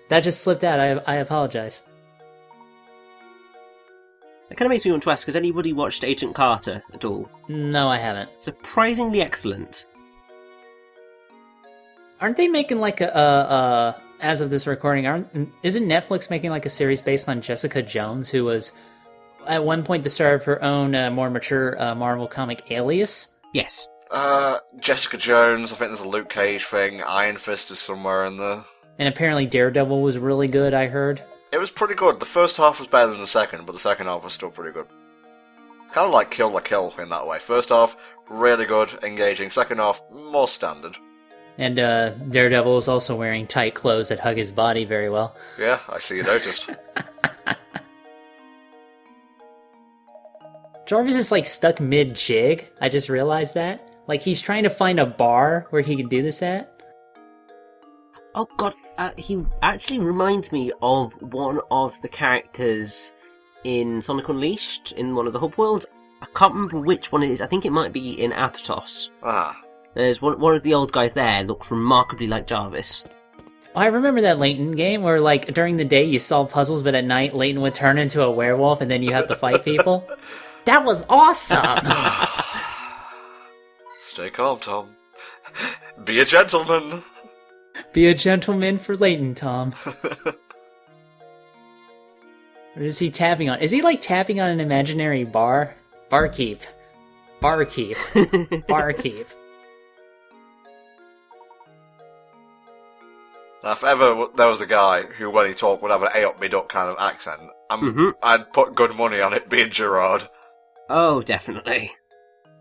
That just slipped out. I apologize. That kind of makes me want to ask, has anybody watched Agent Carter at all? No, I haven't. Surprisingly excellent. Aren't they making like as of this recording, isn't Netflix making like a series based on Jessica Jones, who was at one point the star of her own more mature Marvel comic Alias? Yes. Jessica Jones, I think there's a Luke Cage thing, Iron Fist is somewhere in there. And apparently Daredevil was really good, I heard. It was pretty good. The first half was better than the second, but the second half was still pretty good. Kind of like Kill la Kill in that way. First half, really good, engaging. Second half, more standard. And Daredevil was also wearing tight clothes that hug his body very well. Yeah, I see you noticed. Jarvis is like stuck mid-jig. I just realized that. Like he's trying to find a bar where he can do this at. Oh god, he actually reminds me of one of the characters in Sonic Unleashed, in one of the hub worlds. I can't remember which one it is. I think it might be in Aptos. There's one of the old guys there looks remarkably like Jarvis. I remember that Layton game where, like, during the day you solve puzzles, but at night Layton would turn into a werewolf and then you have to fight people. That was awesome! Stay calm, Tom. Be a gentleman! Be a gentleman for Layton, Tom. What is he tapping on? Is he, like, tapping on an imaginary bar? Barkeep. Barkeep. Barkeep. Now, if ever there was a guy who, when he talked, would have an A-up-mid-up kind of accent, I'd put good money on it being Gerard. Oh, definitely.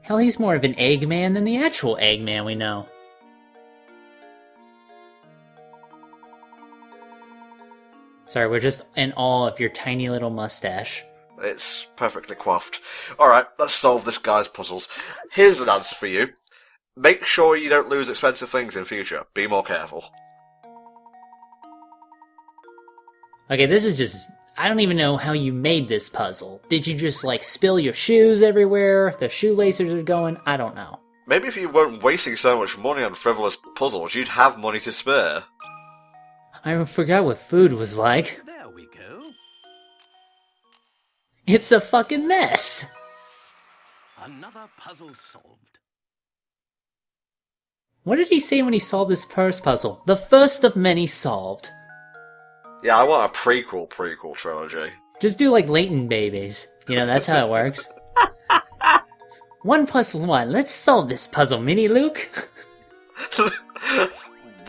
Hell, he's more of an Eggman than the actual Eggman we know. Sorry, we're just in awe of your tiny little mustache. It's perfectly coiffed. Alright, let's solve this guy's puzzles. Here's an answer for you. Make sure you don't lose expensive things in future. Be more careful. Okay, this is just... I don't even know how you made this puzzle. Did you just, like, spill your shoes everywhere? The shoelaces are going? I don't know. Maybe if you weren't wasting so much money on frivolous puzzles, you'd have money to spare. I forgot what food was like. There we go. It's a fucking mess! Another puzzle solved. What did he say when he solved this first puzzle? The first of many solved. Yeah, I want a prequel trilogy. Just do like Layton babies. You know, that's how it works. 1+1. Let's solve this puzzle, Mini Luke.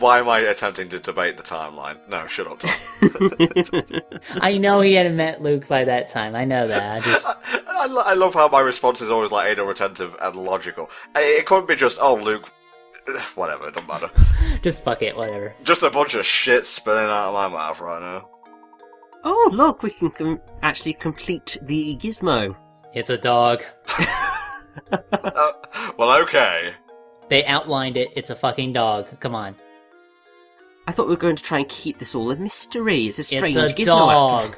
Why am I attempting to debate the timeline? No, shut up, Tom. I know he hadn't met Luke by that time. I know that. I love how my response is always like anal retentive and logical. It couldn't be just, oh, Luke Whatever, it doesn't matter. Just fuck it, whatever. Just a bunch of shit spilling out of my mouth right now. Oh, look, we can actually complete the Gizmo. It's a dog. Well, okay. They outlined it. It's a fucking dog. Come on. I thought we were going to try and keep this all a mystery. It's a strange It's a Gizmo. dog.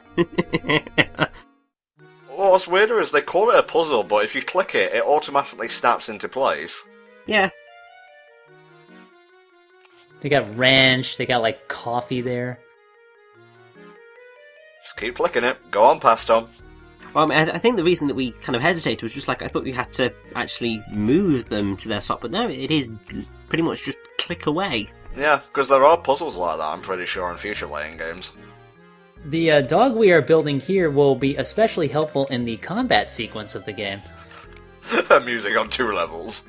Well, what's weirder is they call it a puzzle, but if you click it, it automatically snaps into place. Yeah. They got ranch. They got like coffee there. Just keep clicking it. Go on past Tom. Well, I mean, I think the reason that we kind of hesitated was just like I thought we had to actually move them to their spot, but no, it is pretty much just click away. Yeah, because there are puzzles like that, I'm pretty sure, in future Layton games. The dog we are building here will be especially helpful in the combat sequence of the game. Amusing on 2 levels.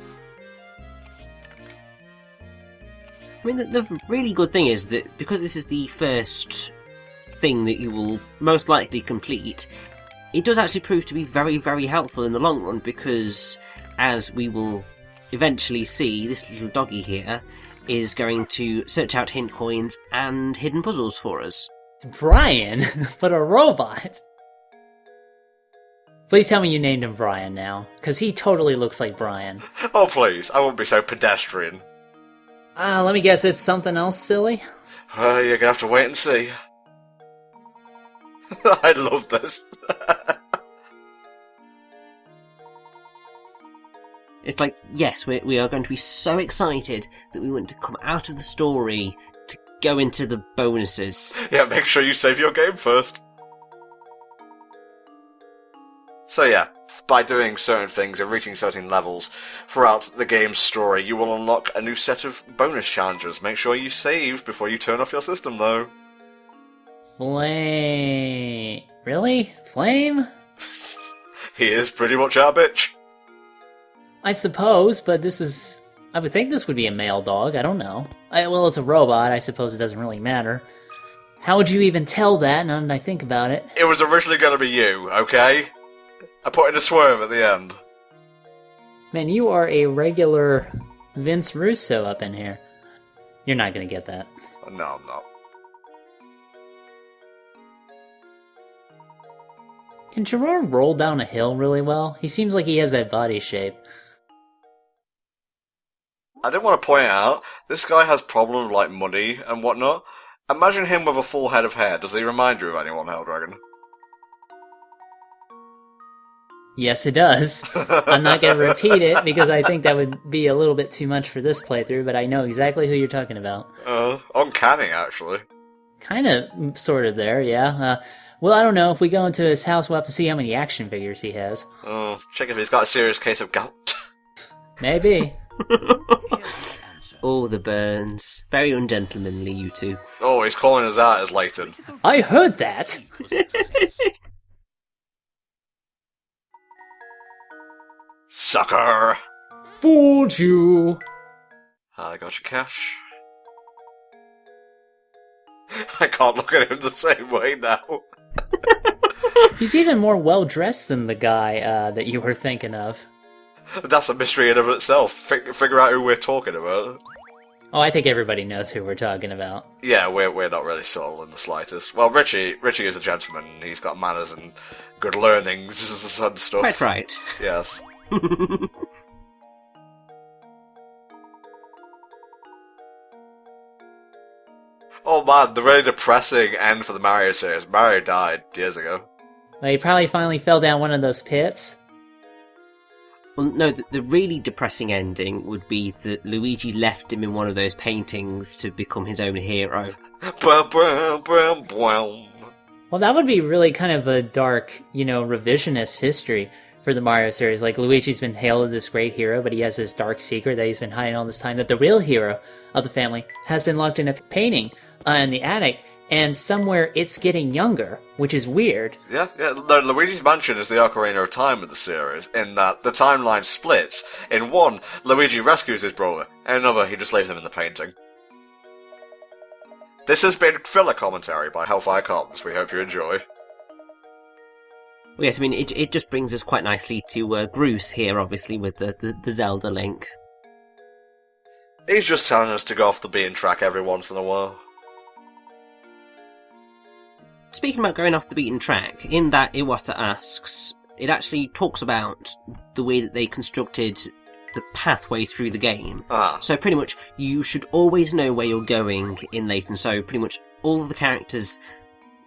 I mean, the really good thing is that because this is the first thing that you will most likely complete, it does actually prove to be very, very helpful in the long run because, as we will eventually see, this little doggy here is going to search out hint coins and hidden puzzles for us. It's Brian, but a robot. Please tell me you named him Brian now, because he totally looks like Brian. Oh please, I won't be so pedestrian. Let me guess, it's something else silly? You're gonna have to wait and see. I love this. It's like, yes, we are going to be so excited that we want to come out of the story to go into the bonuses. Yeah, make sure you save your game first. So yeah, by doing certain things and reaching certain levels throughout the game's story, you will unlock a new set of bonus challenges. Make sure you save before you turn off your system, though. Flame... Really? Flame? He is pretty much our bitch. I suppose, but this is... I would think this would be a male dog, I don't know. Well, it's a robot, I suppose it doesn't really matter. How would you even tell that, now that I think about it? It was originally going to be you, okay? I put in a swerve at the end. Man, you are a regular Vince Russo up in here. You're not gonna get that. No, I'm not. Can Gerard roll down a hill really well? He seems like he has that body shape. I did want to point out, this guy has problems like money and whatnot. Imagine him with a full head of hair. Does he remind you of anyone, Helldragon? Yes, it does. I'm not going to repeat it because I think that would be a little bit too much for this playthrough, but I know exactly who you're talking about. Uncanny, actually. Kind of, sort of there, yeah. Well, I don't know. If we go into his house, we'll have to see how many action figures he has. Oh, check if he's got a serious case of gout. Maybe. Oh, the burns. Very ungentlemanly, you two. Oh, he's calling us out as Layton. I heard that! Sucker! Fooled you! I got your cash. I can't look at him the same way now. He's even more well-dressed than the guy that you were thinking of. That's a mystery in and of itself. Figure out who we're talking about. Oh, I think everybody knows who we're talking about. Yeah, we're not really subtle in the slightest. Well, Richie is a gentleman. He's got manners and good learnings and stuff. Quite right. Yes. Oh man, the really depressing end for the Mario series. Mario died years ago. Well, he probably finally fell down one of those pits. Well, no, the really depressing ending would be that Luigi left him in one of those paintings to become his own hero. Brum, brum, brum, brum. Well, that would be really kind of a dark, revisionist history for the Mario series. Like, Luigi's been hailed as this great hero, but he has this dark secret that he's been hiding all this time, that the real hero of the family has been locked in a painting in the attic, and somewhere it's getting younger, which is weird. Yeah. No, Luigi's Mansion is the Ocarina of Time of the series, in that the timeline splits. In one, Luigi rescues his brother, in another, he just leaves him in the painting. This has been filler commentary by HellfireComms. We hope you enjoy. Well, yes, I mean, it just brings us quite nicely to Groose here, obviously, with the Zelda link. He's just telling us to go off the beaten track every once in a while. Speaking about going off the beaten track, in that Iwata Asks, it actually talks about the way that they constructed the pathway through the game. So pretty much, you should always know where you're going in Layton, so pretty much all of the characters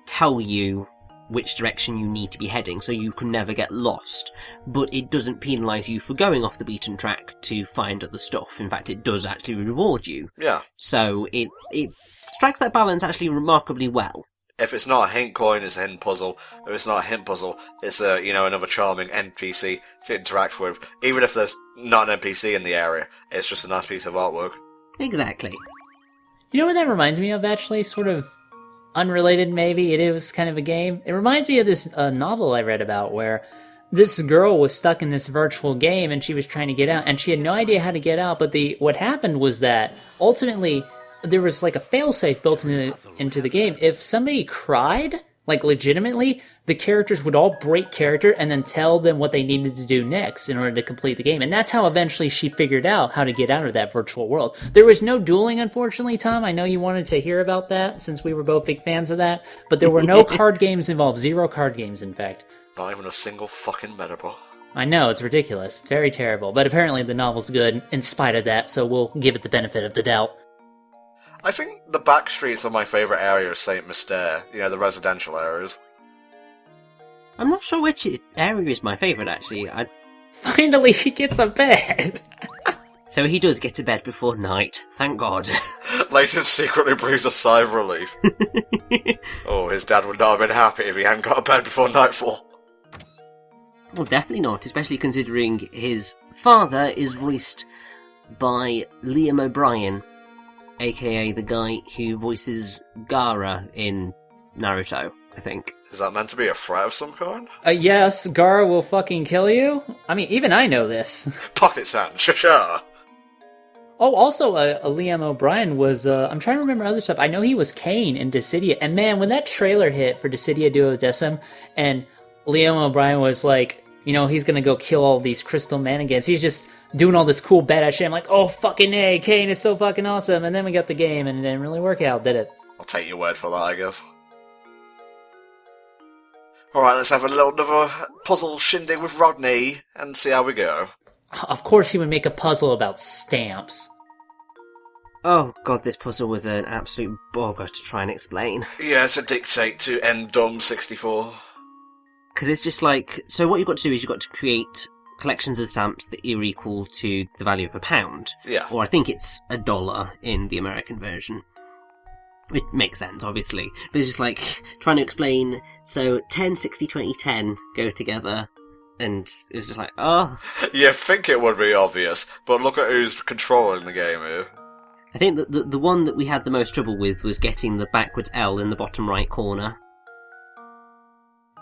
tell you which direction you need to be heading, so you can never get lost. But it doesn't penalise you for going off the beaten track to find other stuff. In fact, it does actually reward you. Yeah. So it strikes that balance actually remarkably well. If it's not a hint coin, it's a hint puzzle. If it's not a hint puzzle, it's another charming NPC to interact with. Even if there's not an NPC in the area, it's just a nice piece of artwork. Exactly. You know what that reminds me of, actually? Sort of unrelated, maybe. It is kind of a game. It reminds me of this novel I read about where this girl was stuck in this virtual game and she was trying to get out, and she had no idea how to get out, but what happened was that ultimately there was like a failsafe built into the game. If somebody cried, like legitimately, the characters would all break character and then tell them what they needed to do next in order to complete the game. And that's how eventually she figured out how to get out of that virtual world. There was no dueling, unfortunately, Tom. I know you wanted to hear about that since we were both big fans of that. But there were no card games involved. 0 card games, in fact. Not even a single fucking metaphor. I know, it's ridiculous. Very terrible. But apparently the novel's good in spite of that, so we'll give it the benefit of the doubt. I think the back streets are my favourite area of St. Mystere, the residential areas. I'm not sure which area is my favourite, actually. Finally, he gets a bed! So he does get to bed before night, thank God. Layton secretly breathes a sigh of relief. Oh, his dad would not have been happy if he hadn't got a bed before nightfall. Well, definitely not, especially considering his father is voiced by Liam O'Brien, aka the guy who voices Gaara in Naruto, I think. Is that meant to be a threat of some kind? Yes, Gaara will fucking kill you? I mean, even I know this. Pocket sand, sha. Oh, also, Liam O'Brien was, I'm trying to remember other stuff. I know he was Kane in Dissidia. And man, when that trailer hit for Dissidia Duodecim, and Liam O'Brien was like, he's gonna go kill all these crystal mannequins. He's just doing all this cool badass shit. I'm like, oh, fucking A, Kane is so fucking awesome. And then we got the game, and it didn't really work out, did it? I'll take your word for that, I guess. Alright, let's have another puzzle shindig with Rodney, and see how we go. Of course he would make a puzzle about stamps. Oh god, this puzzle was an absolute bogger to try and explain. Yeah, it's a dictate to Endum 64. Because it's just like, so what you've got to do is you've got to create collections of stamps that are equal to the value of £1. Yeah. Or I think it's $1 in the American version. It makes sense, obviously. But it's just like, trying to explain, so 10, 60, 20, 10 go together, and it's just like, oh. You think it would be obvious, but look at who's controlling the game here. I think that the one that we had the most trouble with was getting the backwards L in the bottom right corner.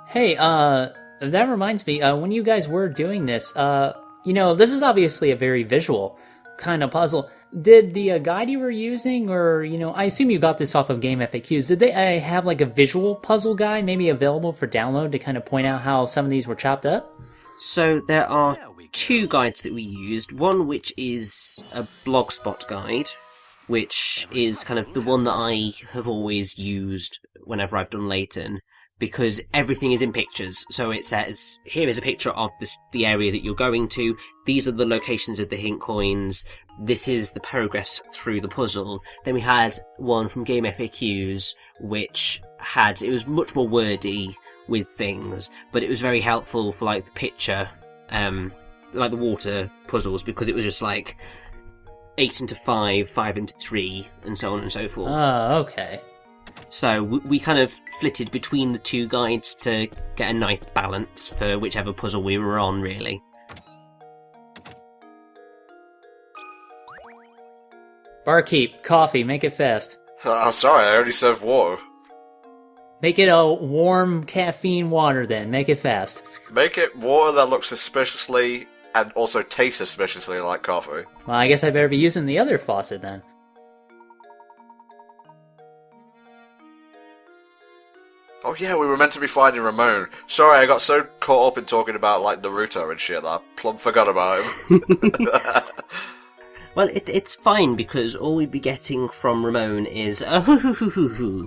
Hey, that reminds me, when you guys were doing this, this is obviously a very visual kind of puzzle. Did the guide you were using, or, I assume you got this off of Game FAQs, did they have like a visual puzzle guide maybe available for download to kind of point out how some of these were chopped up? So there are 2 guides that we used. One which is a Blogspot guide, which is kind of the one that I have always used whenever I've done Layton, because everything is in pictures. So it says, here is a picture of the area that you're going to, these are the locations of the hint coins, this is the progress through the puzzle. Then we had one from Game FAQs, which it was much more wordy with things, but it was very helpful for like the picture, like the water puzzles, because it was just like 8 into 5, 5 into 3, and so on and so forth. Oh, okay. So we kind of flitted between the 2 guides to get a nice balance for whichever puzzle we were on, really. Barkeep, coffee, make it fast. I'm sorry, I already served water. Make it a warm caffeine water then, make it fast. Make it water that looks suspiciously and also tastes suspiciously like coffee. Well, I guess I better be using the other faucet then. Oh yeah, we were meant to be finding Ramon. Sorry, I got so caught up in talking about like Naruto and shit that I plumb forgot about him. Well, it's fine because all we'd be getting from Ramon is a hoo hoo hoo hoo hoo.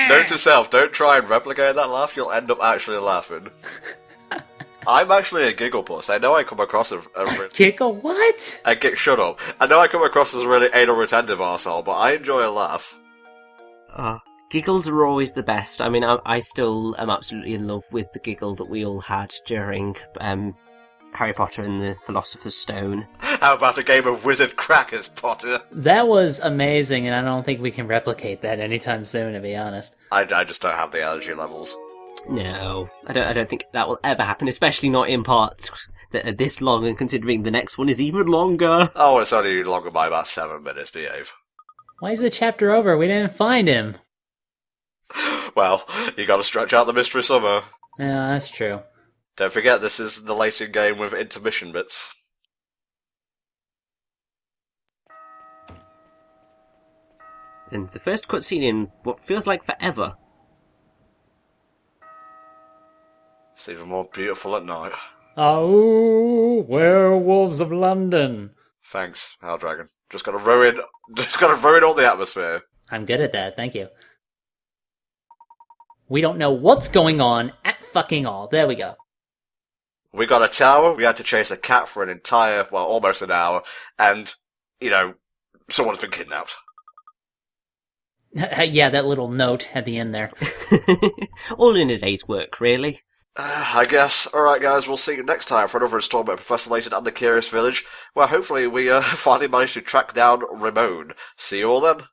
Note to self, don't try and replicate that laugh, you'll end up actually laughing. I'm actually a giggle puss. I know I come across as a Giggle what? shut up. I know I come across as a really anal retentive arsehole, but I enjoy a laugh. Giggles are always the best. I mean, I still am absolutely in love with the giggle that we all had during Harry Potter and the Philosopher's Stone. How about a game of wizard crackers, Potter? That was amazing, and I don't think we can replicate that anytime soon, to be honest. I just don't have the energy levels. No, I don't think that will ever happen, especially not in parts that are this long, and considering the next one is even longer. Oh, it's only longer by about 7 minutes, behave. Why is the chapter over? We didn't find him. Well, you gotta stretch out the mystery somehow. Yeah, that's true. Don't forget, this is the Layton game with intermission bits. And the first cutscene in what feels like forever. It's even more beautiful at night. Oh, werewolves of London. Thanks, Hell Dragon. Just gotta ruin all the atmosphere. I'm good at that, thank you. We don't know what's going on at fucking all. There we go. We got a tower, we had to chase a cat for an entire, well, almost an hour, and, someone's been kidnapped. Yeah, that little note at the end there. All in a day's work, really. I guess. Alright guys, we'll see you next time for another installment of Professor Layton and the Curious Village, where hopefully we finally manage to track down Ramon. See you all then.